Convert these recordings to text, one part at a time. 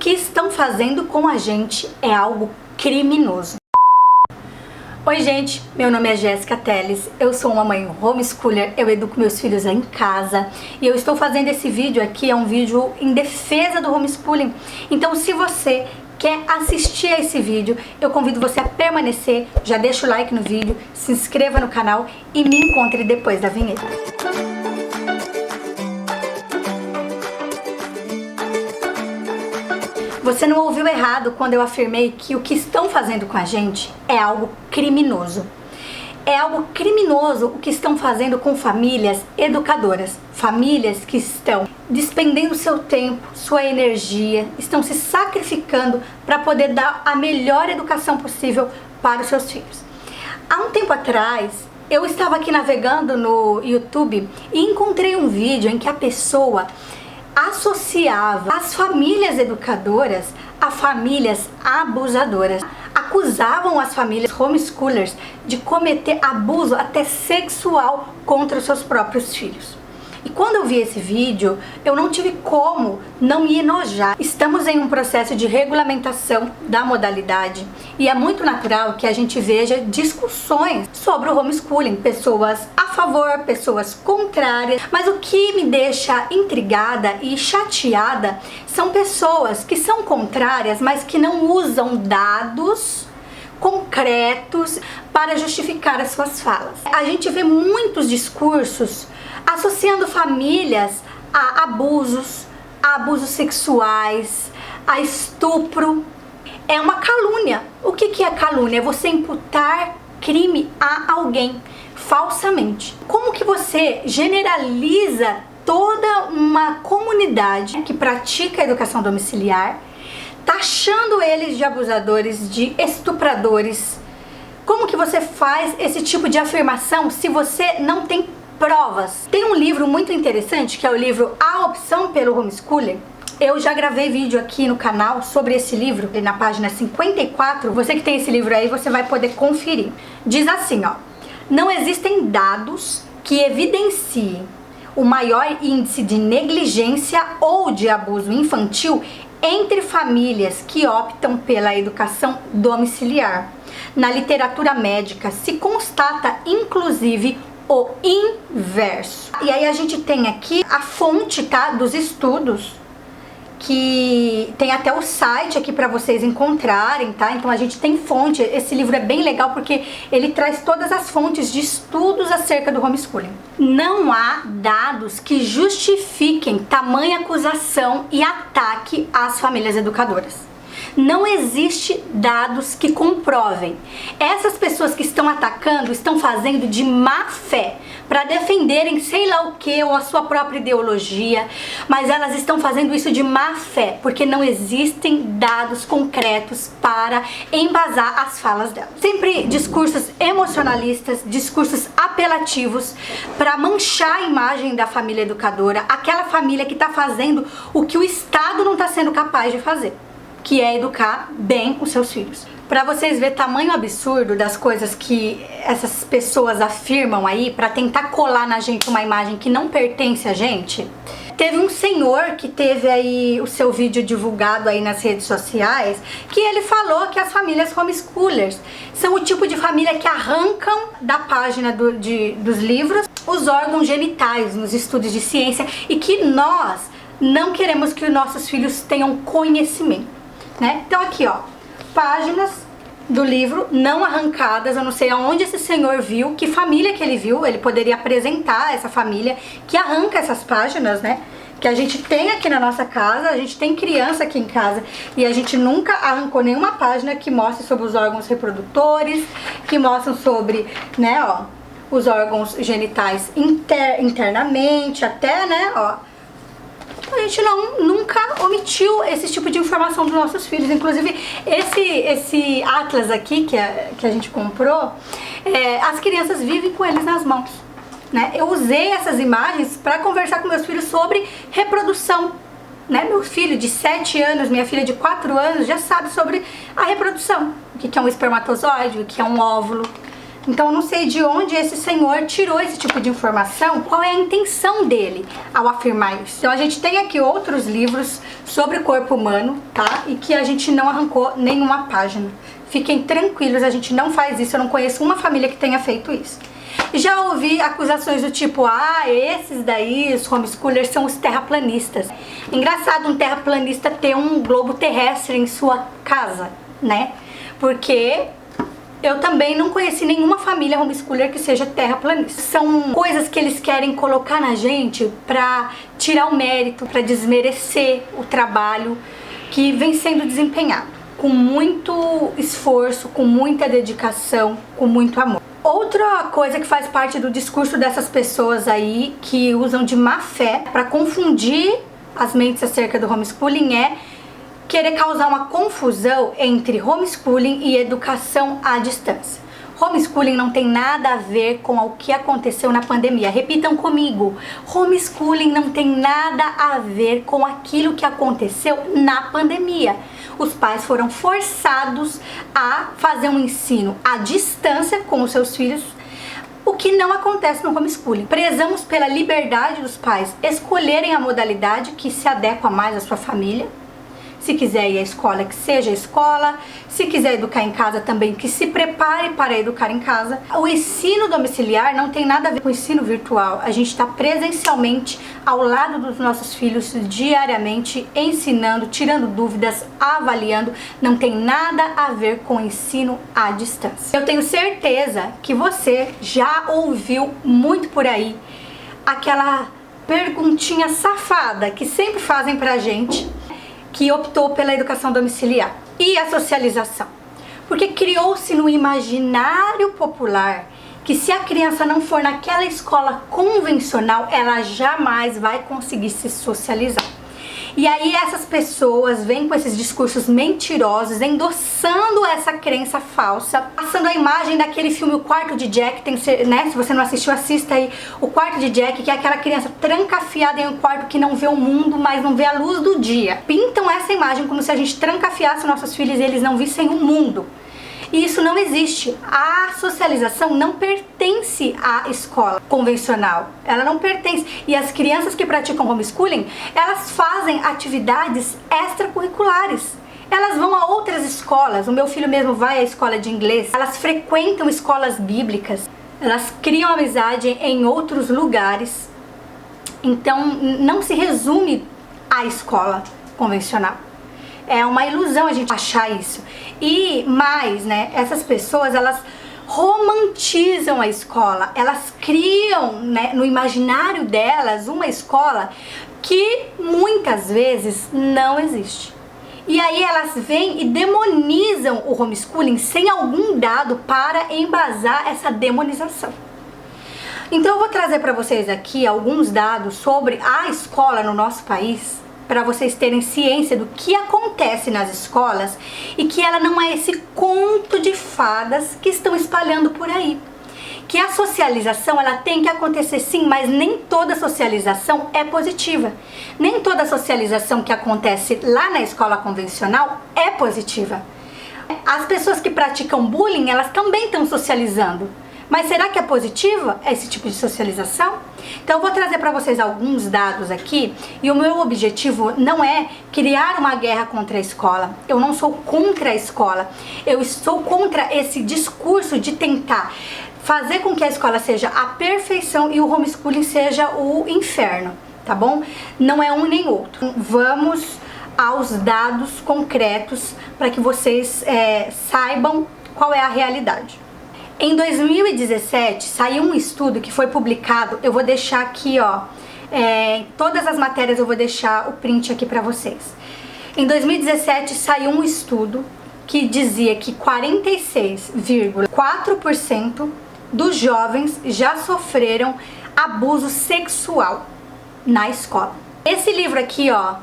que estão fazendo com a gente é algo criminoso. Oi gente, meu nome é Jéssica Teles, eu sou uma mãe homeschooler, eu educo meus filhos em casa e eu estou fazendo esse vídeo aqui, é um vídeo em defesa do homeschooling. Então se você quer assistir a esse vídeo, eu convido você a permanecer, já deixa o like no vídeo, se inscreva no canal e me encontre depois da vinheta. Você não ouviu errado quando eu afirmei que o que estão fazendo com a gente é algo criminoso. É algo criminoso o que estão fazendo com famílias educadoras. Famílias que estão despendendo seu tempo, sua energia, estão se sacrificando para poder dar a melhor educação possível para os seus filhos. Há um tempo atrás, eu estava aqui navegando no YouTube e encontrei um vídeo em que a pessoa associava as famílias educadoras a famílias abusadoras. Acusavam as famílias homeschoolers de cometer abuso até sexual contra os seus próprios filhos. E quando eu vi esse vídeo, eu não tive como não me enojar. Estamos em um processo de regulamentação da modalidade e é muito natural que a gente veja discussões sobre o homeschooling, pessoas a favor, pessoas contrárias, mas o que me deixa intrigada e chateada são pessoas que são contrárias, mas que não usam dados concretos para justificar as suas falas. A gente vê muitos discursos associando famílias a abusos sexuais, a estupro. É uma calúnia. O que é calúnia? É você imputar crime a alguém falsamente. Como que você generaliza toda uma comunidade que pratica a educação domiciliar, taxando eles de abusadores, de estupradores? Como que você faz esse tipo de afirmação se você não tem provas? Tem um livro muito interessante que é o livro A Opção pelo Homeschooling. Eu já gravei vídeo aqui no canal sobre esse livro, na página 54. Você que tem esse livro aí, você vai poder conferir. Diz assim, ó: não existem dados que evidenciem o maior índice de negligência ou de abuso infantil entre famílias que optam pela educação domiciliar. Na literatura médica se constata, inclusive, o inverso. E aí a gente tem aqui a fonte, tá, dos estudos, que tem até o site aqui para vocês encontrarem, tá? Então a gente tem fonte. Esse livro é bem legal porque ele traz todas as fontes de estudos acerca do homeschooling. Não há dados que justifiquem tamanha acusação e ataque às famílias educadoras. Não existe dados que comprovem. Essas pessoas que estão atacando estão fazendo de má fé para defenderem sei lá o que ou a sua própria ideologia, mas elas estão fazendo isso de má fé porque não existem dados concretos para embasar as falas delas. Sempre discursos emocionalistas, discursos apelativos para manchar a imagem da família educadora, aquela família que está fazendo o que o Estado não está sendo capaz de fazer, que é educar bem os seus filhos. Para vocês verem tamanho absurdo das coisas que essas pessoas afirmam aí para tentar colar na gente uma imagem que não pertence a gente. Teve um senhor que teve aí o seu vídeo divulgado aí nas redes sociais, que ele falou que as famílias homeschoolers são o tipo de família que arrancam da página dos livros os órgãos genitais nos estudos de ciência e que nós não queremos que os nossos filhos tenham conhecimento, né? Então aqui, ó, páginas do livro não arrancadas. Eu não sei aonde esse senhor viu, que família que ele viu. Ele poderia apresentar essa família que arranca essas páginas, né? Que a gente tem aqui na nossa casa, a gente tem criança aqui em casa e a gente nunca arrancou nenhuma página que mostre sobre os órgãos reprodutores, que mostram sobre, né, ó, os órgãos genitais internamente, até, né, ó. A gente nunca omitiu esse tipo de informação dos nossos filhos. Inclusive, esse atlas aqui que a gente comprou, as crianças vivem com eles nas mãos, né? Eu usei essas imagens para conversar com meus filhos sobre reprodução, né? Meu filho de 7 anos, minha filha de 4 anos já sabe sobre a reprodução. O que é um espermatozoide, o que é um óvulo, Então eu não sei de onde esse senhor tirou esse tipo de informação, qual é a intenção dele ao afirmar isso. Então a gente tem aqui outros livros sobre o corpo humano, tá? E que a gente não arrancou nenhuma página. Fiquem tranquilos, a gente não faz isso, eu não conheço uma família que tenha feito isso. Já ouvi acusações do tipo, esses daí, os homeschoolers, são os terraplanistas. Engraçado um terraplanista ter um globo terrestre em sua casa, né? Porque eu também não conheci nenhuma família homeschooler que seja terraplanista. São coisas que eles querem colocar na gente pra tirar o mérito, pra desmerecer o trabalho que vem sendo desempenhado. Com muito esforço, com muita dedicação, com muito amor. Outra coisa que faz parte do discurso dessas pessoas aí, que usam de má fé pra confundir as mentes acerca do homeschooling, é querer causar uma confusão entre homeschooling e educação à distância. Homeschooling não tem nada a ver com o que aconteceu na pandemia. Repitam comigo. Homeschooling não tem nada a ver com aquilo que aconteceu na pandemia. Os pais foram forçados a fazer um ensino à distância com os seus filhos, o que não acontece no homeschooling. Prezamos pela liberdade dos pais escolherem a modalidade que se adequa mais à sua família. Se quiser ir à escola, que seja a escola. Se quiser educar em casa também, que se prepare para educar em casa. O ensino domiciliar não tem nada a ver com o ensino virtual. A gente está presencialmente ao lado dos nossos filhos diariamente, ensinando, tirando dúvidas, avaliando. Não tem nada a ver com o ensino à distância. Eu tenho certeza que você já ouviu muito por aí aquela perguntinha safada que sempre fazem pra gente, que optou pela educação domiciliar e a socialização, porque criou-se no imaginário popular que se a criança não for naquela escola convencional, ela jamais vai conseguir se socializar. E aí essas pessoas vêm com esses discursos mentirosos, endossando essa crença falsa, passando a imagem daquele filme O Quarto de Jack, né? Se você não assistiu, assista aí O Quarto de Jack, que é aquela criança trancafiada em um quarto que não vê o mundo, mas não vê a luz do dia. Pintam essa imagem como se a gente trancafiasse nossos filhos e eles não vissem o mundo. E isso não existe. A socialização não pertence à escola convencional. Ela não pertence. E as crianças que praticam homeschooling, elas fazem atividades extracurriculares. Elas vão a outras escolas. O meu filho mesmo vai à escola de inglês. Elas frequentam escolas bíblicas. Elas criam amizade em outros lugares. Então, não se resume à escola convencional. É uma ilusão a gente achar isso. E mais, né, essas pessoas, elas romantizam a escola. Elas criam, né, no imaginário delas uma escola que muitas vezes não existe. E aí elas vêm e demonizam o homeschooling sem algum dado para embasar essa demonização. Então eu vou trazer para vocês aqui alguns dados sobre a escola no nosso país, para vocês terem ciência do que acontece nas escolas e que ela não é esse conto de fadas que estão espalhando por aí. Que a socialização, ela tem que acontecer sim, mas nem toda socialização é positiva. Nem toda socialização que acontece lá na escola convencional é positiva. As pessoas que praticam bullying, elas também estão socializando. Mas será que é positiva esse tipo de socialização? Então eu vou trazer para vocês alguns dados aqui, e o meu objetivo não é criar uma guerra contra a escola. Eu não sou contra a escola. Eu estou contra esse discurso de tentar fazer com que a escola seja a perfeição e o homeschooling seja o inferno, tá bom? Não é um nem outro. Vamos aos dados concretos para que vocês saibam qual é a realidade. Em 2017, saiu um estudo que foi publicado, eu vou deixar aqui, ó, todas as matérias eu vou deixar o print aqui pra vocês. Em 2017, saiu um estudo que dizia que 46,4% dos jovens já sofreram abuso sexual na escola. Esse livro aqui, ó,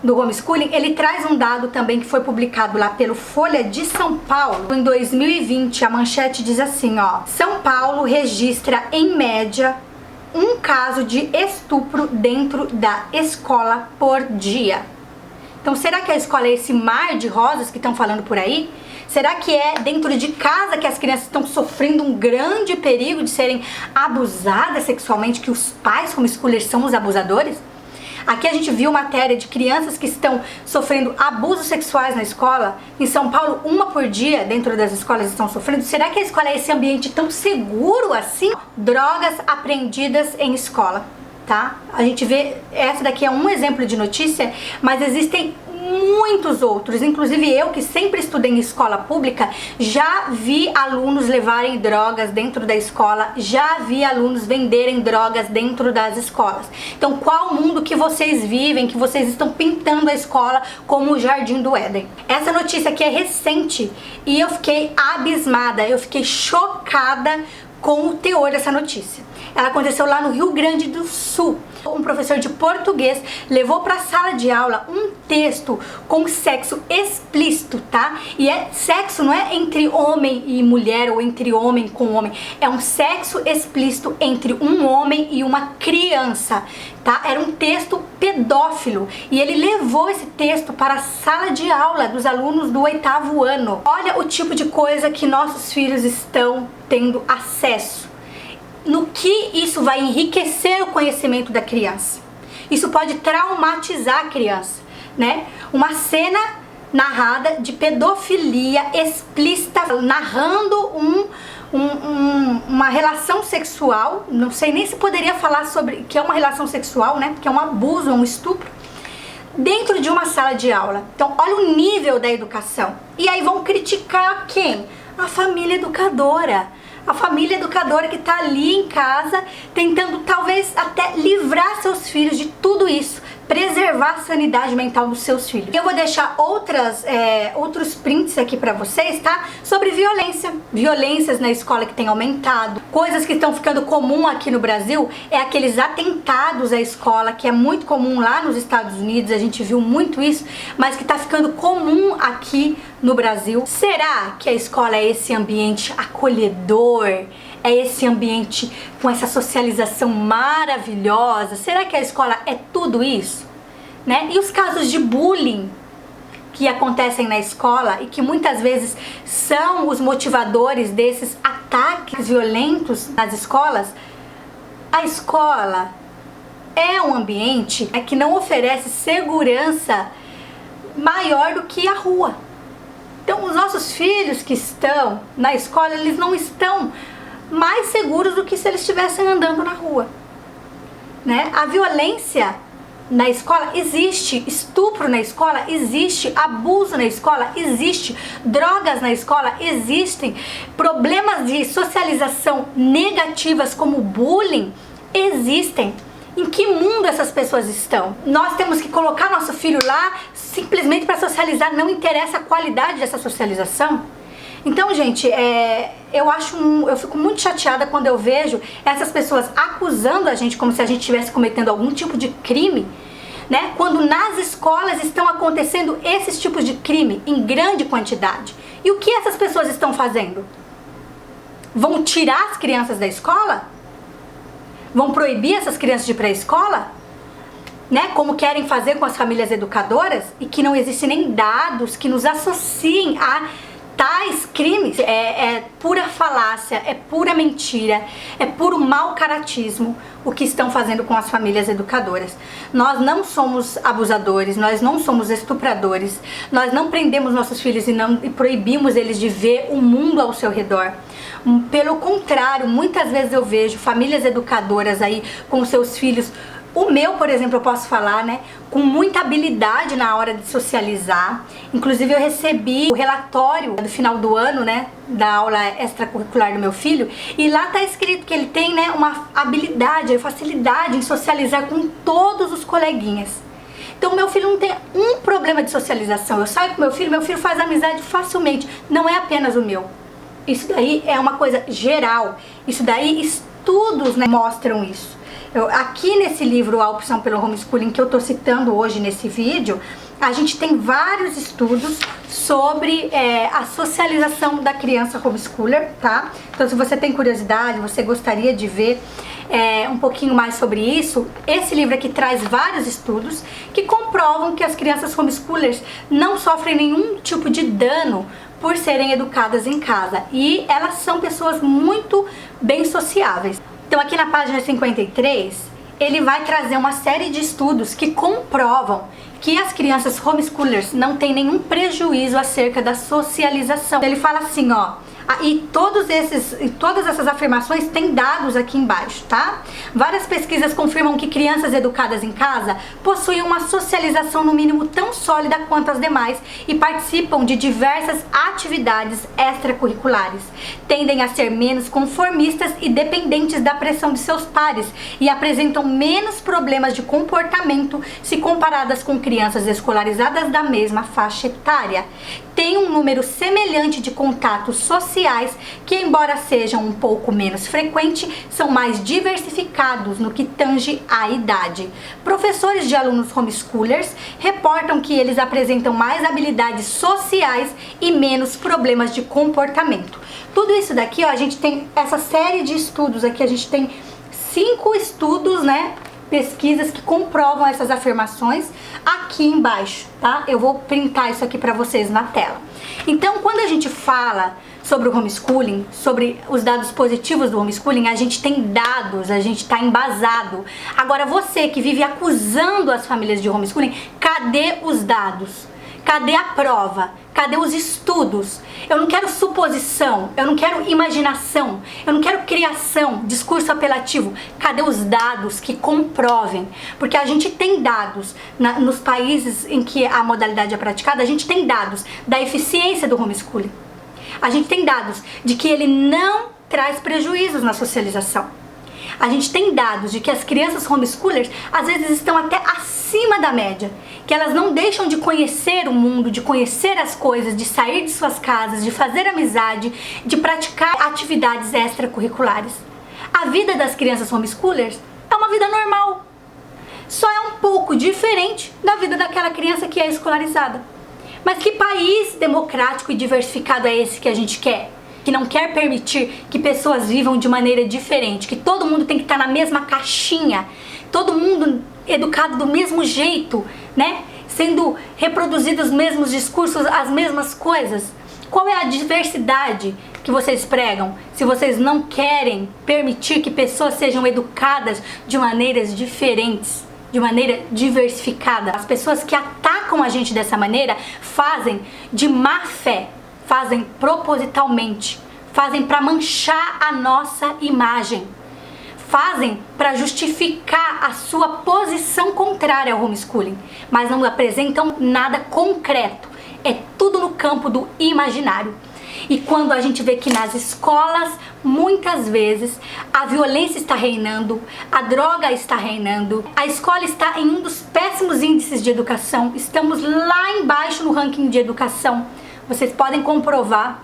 do homeschooling, ele traz um dado também que foi publicado lá pelo Folha de São Paulo. Em 2020, a manchete diz assim, ó: São Paulo registra em média um caso de estupro dentro da escola por dia. Então será que a escola é esse mar de rosas que estão falando por aí? Será que é dentro de casa que as crianças estão sofrendo um grande perigo de serem abusadas sexualmente, que os pais homeschoolers são os abusadores? Aqui a gente viu matéria de crianças que estão sofrendo abusos sexuais na escola. Em São Paulo, uma por dia dentro das escolas estão sofrendo. Será que a escola é esse ambiente tão seguro assim? Drogas apreendidas em escola, tá? A gente vê, essa daqui é um exemplo de notícia, mas existem muitos outros, inclusive eu que sempre estudei em escola pública, já vi alunos levarem drogas dentro da escola, já vi alunos venderem drogas dentro das escolas. Então qual mundo que vocês vivem, que vocês estão pintando a escola como o Jardim do Éden? Essa notícia aqui é recente e eu fiquei abismada, eu fiquei chocada com o teor dessa notícia. Ela aconteceu lá no Rio Grande do Sul. Um professor de português levou para a sala de aula um texto com sexo explícito, tá? E sexo não é entre homem e mulher ou entre homem com homem. É um sexo explícito entre um homem e uma criança, tá? Era um texto pedófilo e ele levou esse texto para a sala de aula dos alunos do 8º ano. Olha o tipo de coisa que nossos filhos estão tendo acesso. No que isso vai enriquecer o conhecimento da criança. Isso pode traumatizar a criança, né? Uma cena narrada de pedofilia explícita, narrando uma relação sexual, não sei nem se poderia falar sobre que é uma relação sexual, né? Que é um abuso, um estupro, dentro de uma sala de aula. Então, olha o nível da educação. E aí vão criticar quem? A família educadora. A família educadora que está ali em casa tentando talvez até livrar seus filhos de tudo isso, preservar a sanidade mental dos seus filhos. Eu vou deixar outros prints aqui para vocês, tá? Sobre violências na escola que tem aumentado, coisas que estão ficando comum aqui no Brasil, é aqueles atentados à escola, que é muito comum lá nos Estados Unidos, a gente viu muito isso, mas que está ficando comum aqui no Brasil. Será que a escola é esse ambiente acolhedor? É esse ambiente com essa socialização maravilhosa? Será que a escola é tudo isso? Né? E os casos de bullying que acontecem na escola e que muitas vezes são os motivadores desses ataques violentos nas escolas? A escola é um ambiente que não oferece segurança maior do que a rua. Então, os nossos filhos que estão na escola, eles não estão mais seguros do que se eles estivessem andando na rua, né? A violência na escola existe, estupro na escola existe, abuso na escola existe, drogas na escola existem, problemas de socialização negativas como bullying existem. Em que mundo essas pessoas estão? Nós temos que colocar nosso filho lá simplesmente para socializar, não interessa a qualidade dessa socialização? Então, gente, eu fico muito chateada quando eu vejo essas pessoas acusando a gente como se a gente estivesse cometendo algum tipo de crime, né? Quando nas escolas estão acontecendo esses tipos de crime em grande quantidade. E o que essas pessoas estão fazendo? Vão tirar as crianças da escola? Vão proibir essas crianças de ir para a escola? Né? Como querem fazer com as famílias educadoras? E que não existem nem dados que nos associem a tais crimes. É pura falácia, é pura mentira, é puro mau caratismo o que estão fazendo com as famílias educadoras. Nós não somos abusadores, nós não somos estupradores, nós não prendemos nossos filhos e proibimos eles de ver o mundo ao seu redor. Pelo contrário, muitas vezes eu vejo famílias educadoras aí com seus filhos. O meu, por exemplo, eu posso falar, né, com muita habilidade na hora de socializar. Inclusive eu recebi o relatório do final do ano, né, da aula extracurricular do meu filho, e lá tá escrito que ele tem, né, uma habilidade, facilidade em socializar com todos os coleguinhas. Então meu filho não tem um problema de socialização. Eu saio com meu filho faz amizade facilmente. Não é apenas o meu. Isso daí é uma coisa geral. Isso daí, estudos, né, mostram isso. Aqui nesse livro, A Opção pelo Homeschooling, que eu tô citando hoje nesse vídeo, a gente tem vários estudos sobre a socialização da criança homeschooler, tá? Então, se você tem curiosidade, você gostaria de ver, um pouquinho mais sobre isso, esse livro aqui traz vários estudos que comprovam que as crianças homeschoolers não sofrem nenhum tipo de dano por serem educadas em casa, e elas são pessoas muito bem sociáveis. Então aqui na página 53, ele vai trazer uma série de estudos que comprovam que as crianças homeschoolers não têm nenhum prejuízo acerca da socialização. Ele fala assim, ó, e todas essas afirmações têm dados aqui embaixo, tá? Várias pesquisas confirmam que crianças educadas em casa possuem uma socialização no mínimo tão sólida quanto as demais e participam de diversas atividades extracurriculares. Tendem a ser menos conformistas e dependentes da pressão de seus pares e apresentam menos problemas de comportamento se comparadas com crianças escolarizadas da mesma faixa etária. Tem um número semelhante de contatos sociais que, embora sejam um pouco menos frequentes, são mais diversificados no que tange à idade. Professores de alunos homeschoolers reportam que eles apresentam mais habilidades sociais e menos problemas de comportamento. Tudo isso daqui, ó, a gente tem essa série de estudos aqui, a gente tem 5 estudos, né? Pesquisas que comprovam essas afirmações aqui embaixo, tá? Eu vou printar isso aqui para vocês na tela. Então, quando a gente fala sobre o homeschooling, sobre os dados positivos do homeschooling, a gente tem dados, a gente está embasado. Agora, você que vive acusando as famílias de homeschooling, cadê os dados? Cadê a prova? Cadê os estudos? Eu não quero suposição, eu não quero imaginação, eu não quero criação, discurso apelativo. Cadê os dados que comprovem? Porque a gente tem dados nos países em que a modalidade é praticada, a gente tem dados da eficiência do homeschooling. A gente tem dados de que ele não traz prejuízos na socialização. A gente tem dados de que as crianças homeschoolers às vezes estão até acima da média, que elas não deixam de conhecer o mundo, de conhecer as coisas, de sair de suas casas, de fazer amizade, de praticar atividades extracurriculares. A vida das crianças homeschoolers é uma vida normal, só é um pouco diferente da vida daquela criança que é escolarizada. Mas que país democrático e diversificado é esse que a gente quer? Que não quer permitir que pessoas vivam de maneira diferente, que todo mundo tem que estar na mesma caixinha, todo mundo educado do mesmo jeito, né? Sendo reproduzidos os mesmos discursos, as mesmas coisas. Qual é a diversidade que vocês pregam se vocês não querem permitir que pessoas sejam educadas de maneiras diferentes, de maneira diversificada? As pessoas que atacam a gente dessa maneira fazem de má fé, fazem propositalmente, fazem para manchar a nossa imagem, fazem para justificar a sua posição contrária ao homeschooling, mas não apresentam nada concreto, é tudo no campo do imaginário. E quando a gente vê que nas escolas, muitas vezes, a violência está reinando, a droga está reinando, a escola está em um dos péssimos índices de educação, estamos lá embaixo no ranking de educação. Vocês podem comprovar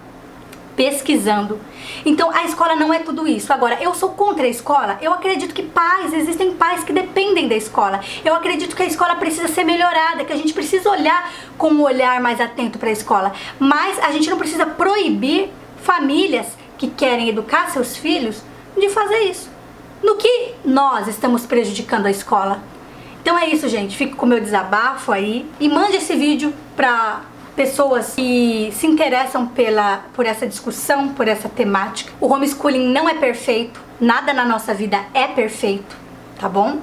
pesquisando. Então a escola não é tudo isso. Agora, eu sou contra a escola? Eu acredito que existem pais que dependem da escola. Eu acredito que a escola precisa ser melhorada, que a gente precisa olhar com um olhar mais atento para a escola. Mas a gente não precisa proibir famílias que querem educar seus filhos de fazer isso. No que nós estamos prejudicando a escola? Então é isso, gente. Fico com o meu desabafo aí e mande esse vídeo para pessoas que se interessam por essa discussão, por essa temática. O homeschooling não é perfeito, nada na nossa vida é perfeito, tá bom?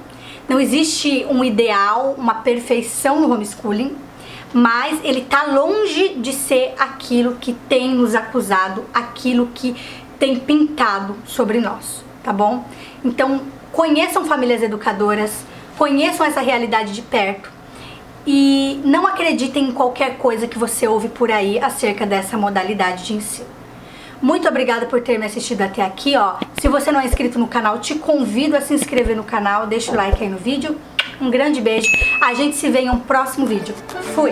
Não existe um ideal, uma perfeição no homeschooling, mas ele tá longe de ser aquilo que tem nos acusado, aquilo que tem pintado sobre nós, tá bom? Então, conheçam famílias educadoras, conheçam essa realidade de perto, e não acreditem em qualquer coisa que você ouve por aí acerca dessa modalidade de ensino. Muito obrigada por ter me assistido até aqui, ó. Se você não é inscrito no canal, te convido a se inscrever no canal, deixa o like aí no vídeo. Um grande beijo. A gente se vê em um próximo vídeo. Fui!